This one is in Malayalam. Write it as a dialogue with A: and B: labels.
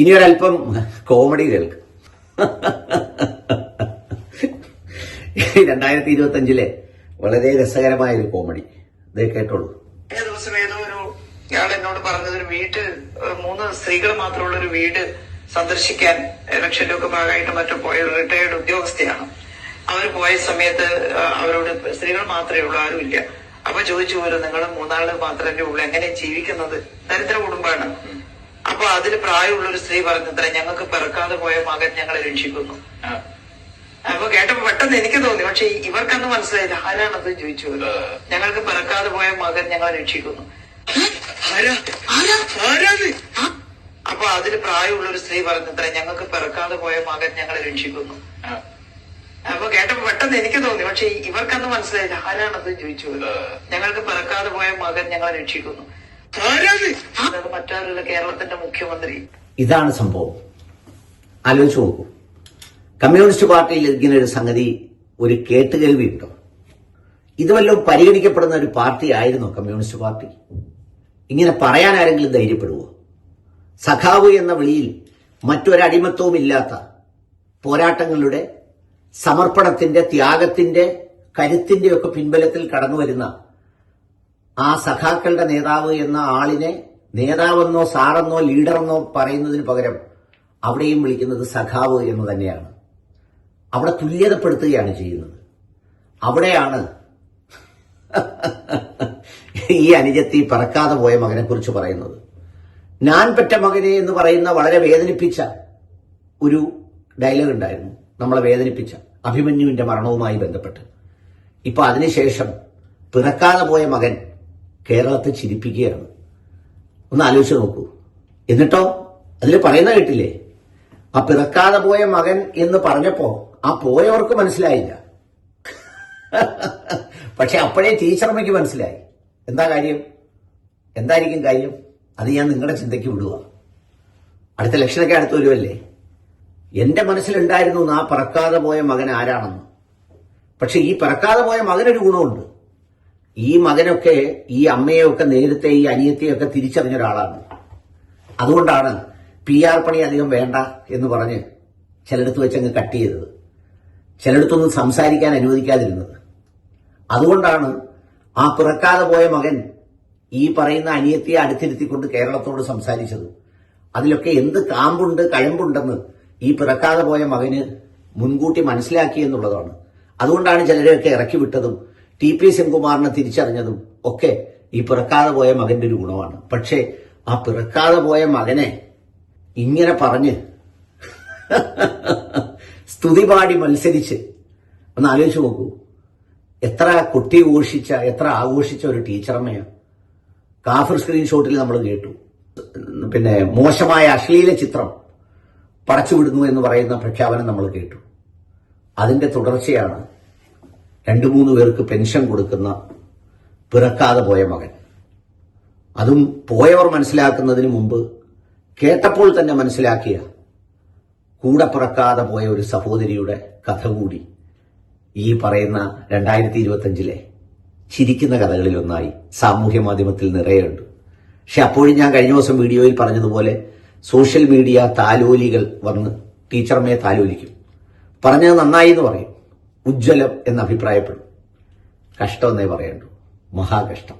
A: ഇനി ഒരല്പം കോമഡി കേൾക്ക്. 2025 വളരെ രസകരമായ ഒരു കോമഡി ഇത് കേട്ടോളൂ.
B: ദിവസം ഏതോ ഇയാൾ എന്നോട് പറഞ്ഞത് ഒരു വീട് 3 സ്ത്രീകൾ മാത്രമുള്ള ഒരു വീട് സന്ദർശിക്കാൻ ഇലക്ഷന്റെ ഒക്കെ ഭാഗമായിട്ട് മറ്റും പോയ റിട്ടയർഡ് ഉദ്യോഗസ്ഥയാണ്. അവർ പോയ സമയത്ത് അവരോട് സ്ത്രീകൾ മാത്രമേ ഉള്ളൂ, ആരുമില്ല. അപ്പൊ ചോദിച്ചു പോലും നിങ്ങൾ 3 മാത്രമല്ലേ ഉള്ളൂ, എങ്ങനെ ജീവിക്കുന്നത്? ദരിദ്ര കുടുംബമാണ്. അപ്പൊ അതിൽ പ്രായമുള്ള ഒരു സ്ത്രീ പറഞ്ഞത്ര ഞങ്ങൾക്ക് പിറക്കാതെ പോയ മകൻ ഞങ്ങളെ രക്ഷിക്കുന്നു. അപ്പൊ കേട്ടപ്പോ പെട്ടെന്ന് എനിക്ക് തോന്നി, പക്ഷെ ഇവർക്കന്ന് മനസ്സിലായില്ല ആരാണത് ചോദിച്ചു. ഞങ്ങൾക്ക് പിറക്കാതെ പോയ മകൻ ഞങ്ങളെ രക്ഷിക്കുന്നു. അപ്പൊ അതിൽ പ്രായമുള്ള ഒരു സ്ത്രീ പറഞ്ഞത്ര ഞങ്ങൾക്ക് പിറക്കാതെ പോയ മകൻ ഞങ്ങളെ രക്ഷിക്കുന്നു. അപ്പൊ കേട്ടപ്പോ പെട്ടെന്ന് എനിക്ക് തോന്നി, പക്ഷെ ഇവർക്കന്ന് മനസ്സിലായില്ല ആരാണത് ചോദിച്ചു. ഞങ്ങൾക്ക് പിറക്കാതെ പോയ മകൻ ഞങ്ങളെ രക്ഷിക്കുന്നു. മറ്റാരുള്ള കേരളത്തിന്റെ മുഖ്യമന്ത്രി.
A: ഇതാണ് സംഭവം. ആലോചിച്ചു നോക്കൂ. കമ്മ്യൂണിസ്റ്റ് പാർട്ടിയിൽ ഇങ്ങനെ ഒരു സംഗതി, ഒരു കേട്ടുകേൾവി ഉണ്ടോ? ഇത് വല്ലതും പരിഗണിക്കപ്പെടുന്ന ഒരു പാർട്ടി ആയിരുന്നോ കമ്മ്യൂണിസ്റ്റ് പാർട്ടി? ഇങ്ങനെ പറയാൻ ആരെങ്കിലും ധൈര്യപ്പെടുവോ? സഖാവ് എന്ന വിളിയിൽ മറ്റൊരടിമത്വവും ഇല്ലാത്ത പോരാട്ടങ്ങളുടെ, സമർപ്പണത്തിന്റെ, ത്യാഗത്തിന്റെ, കരുത്തിന്റെ ഒക്കെ പിൻബലത്തിൽ കടന്നു വരുന്ന ആ സഖാക്കളുടെ നേതാവ് എന്ന ആളിനെ നേതാവെന്നോ സാറെന്നോ ലീഡറെന്നോ പറയുന്നതിന് പകരം അവിടെയും വിളിക്കുന്നത് സഖാവ് എന്ന് തന്നെയാണ്. അവിടെ തുല്യതപ്പെടുത്തുകയാണ് ചെയ്യുന്നത്. അവിടെയാണ് ഈ അനുജത്തി പറക്കാതെ പോയ മകനെ കുറിച്ച് പറയുന്നത്. ഞാൻ പെറ്റ മകനെ എന്ന് പറയുന്ന വളരെ വേദനിപ്പിച്ച ഒരു ഡയലോഗ് ഉണ്ടായിരുന്നു, നമ്മളെ വേദനിപ്പിച്ച അഭിമന്യുവിന്റെ മരണവുമായി ബന്ധപ്പെട്ട്. ഇപ്പൊ അതിനുശേഷം പിറക്കാതെ പോയ മകൻ കേരളത്തെ ചിരിപ്പിക്കുകയാണ്. ഒന്ന് ആലോചിച്ച് നോക്കൂ. എന്നിട്ടോ അതിൽ പറയുന്ന കേട്ടില്ലേ, ആ പിറക്കാതെ പോയ മകൻ എന്ന് പറഞ്ഞപ്പോ ആ പോയവർക്ക് മനസ്സിലായില്ല. പക്ഷെ അപ്പോഴേ ടീച്ചറമ്മയ്ക്ക് മനസ്സിലായി. എന്താ കാര്യം? എന്തായിരിക്കും കാര്യം? അത് ഞാൻ നിങ്ങളുടെ ചിന്തയ്ക്ക് വിടുക. അടുത്ത ഇലക്ഷനൊക്കെ അടുത്ത് വരുമല്ലേ. എന്റെ മനസ്സിലുണ്ടായിരുന്നു ആ പറക്കാതെ പോയ മകൻ ആരാണെന്ന്. പക്ഷെ ഈ പറക്കാതെ പോയ മകനൊരു ഗുണമുണ്ട്. ഈ മകനൊക്കെ ഈ അമ്മയൊക്കെ നേരത്തെ ഈ അനിയത്തെയൊക്കെ തിരിച്ചറിഞ്ഞ ഒരാളാണ്. അതുകൊണ്ടാണ് PR പണി അധികം വേണ്ട എന്ന് പറഞ്ഞ് ചിലയിടത്ത് വെച്ചങ്ങ് കട്ട് ചെയ്തത്, ചിലയിടത്തൊന്നും സംസാരിക്കാൻ അനുവദിക്കാതിരുന്നത്. അതുകൊണ്ടാണ് ആ പിറക്കാതെ പോയ മകൻ ഈ പറയുന്ന അനിയത്തിയെ അടുത്തിരുത്തിക്കൊണ്ട് കേരളത്തോട് സംസാരിച്ചത്. അതിലൊക്കെ എന്ത് കാമ്പുണ്ട്, കഴമ്പുണ്ടെന്ന് ഈ പിറക്കാതെ പോയ മകന് മുൻകൂട്ടി മനസ്സിലാക്കി എന്നുള്ളതാണ്. അതുകൊണ്ടാണ് ചിലരെയൊക്കെ ഇറക്കി വിട്ടതും TP സെൻകുമാറിനെ തിരിച്ചറിഞ്ഞതും ഒക്കെ ഈ പിറക്കാതെ പോയ മകന്റെ ഒരു ഗുണമാണ്. പക്ഷേ ആ പിറക്കാതെ പോയ മകനെ ഇങ്ങനെ പറഞ്ഞ് സ്തുതിപാടി മത്സരിച്ച് ഒന്ന് ആലോചിച്ച് നോക്കൂ. എത്ര കൊട്ടി ഘോഷിച്ച, എത്ര ആഘോഷിച്ച ഒരു ടീച്ചറമ്മയാണ്. കാഫർ സ്ക്രീൻഷോട്ടിൽ നമ്മൾ കേട്ടു. പിന്നെ മോശമായ അശ്ലീല ചിത്രം പടച്ചുവിടുന്നു എന്ന് പറയുന്ന പ്രഖ്യാപനം നമ്മൾ കേട്ടു. അതിന്റെ തുടർച്ചയാണ് 2-3 പേർക്ക് പെൻഷൻ കൊടുക്കുന്ന പിറക്കാതെ പോയ മകൻ. അതും പോയവർ മനസ്സിലാക്കുന്നതിന് മുമ്പ് കേട്ടപ്പോൾ തന്നെ മനസ്സിലാക്കിയ കൂടെ പിറക്കാതെ പോയ ഒരു സഹോദരിയുടെ കഥ കൂടി ഈ പറയുന്ന 2025 ചിരിക്കുന്ന കഥകളിലൊന്നായി സാമൂഹ്യ മാധ്യമത്തിൽ നിറയുണ്ട്. പക്ഷെ അപ്പോഴും ഞാൻ കഴിഞ്ഞ ദിവസം വീഡിയോയിൽ പറഞ്ഞതുപോലെ സോഷ്യൽ മീഡിയ താലോലികൾ വന്ന് ടീച്ചർമ്മയെ താലോലിക്കും. പറഞ്ഞത് നന്നായി എന്ന് പറയും, ഉജ്ജ്വലം എന്ന് അഭിപ്രായപ്പെടും. കഷ്ടമെന്നേ പറയണ്ടു, മഹാകഷ്ടം.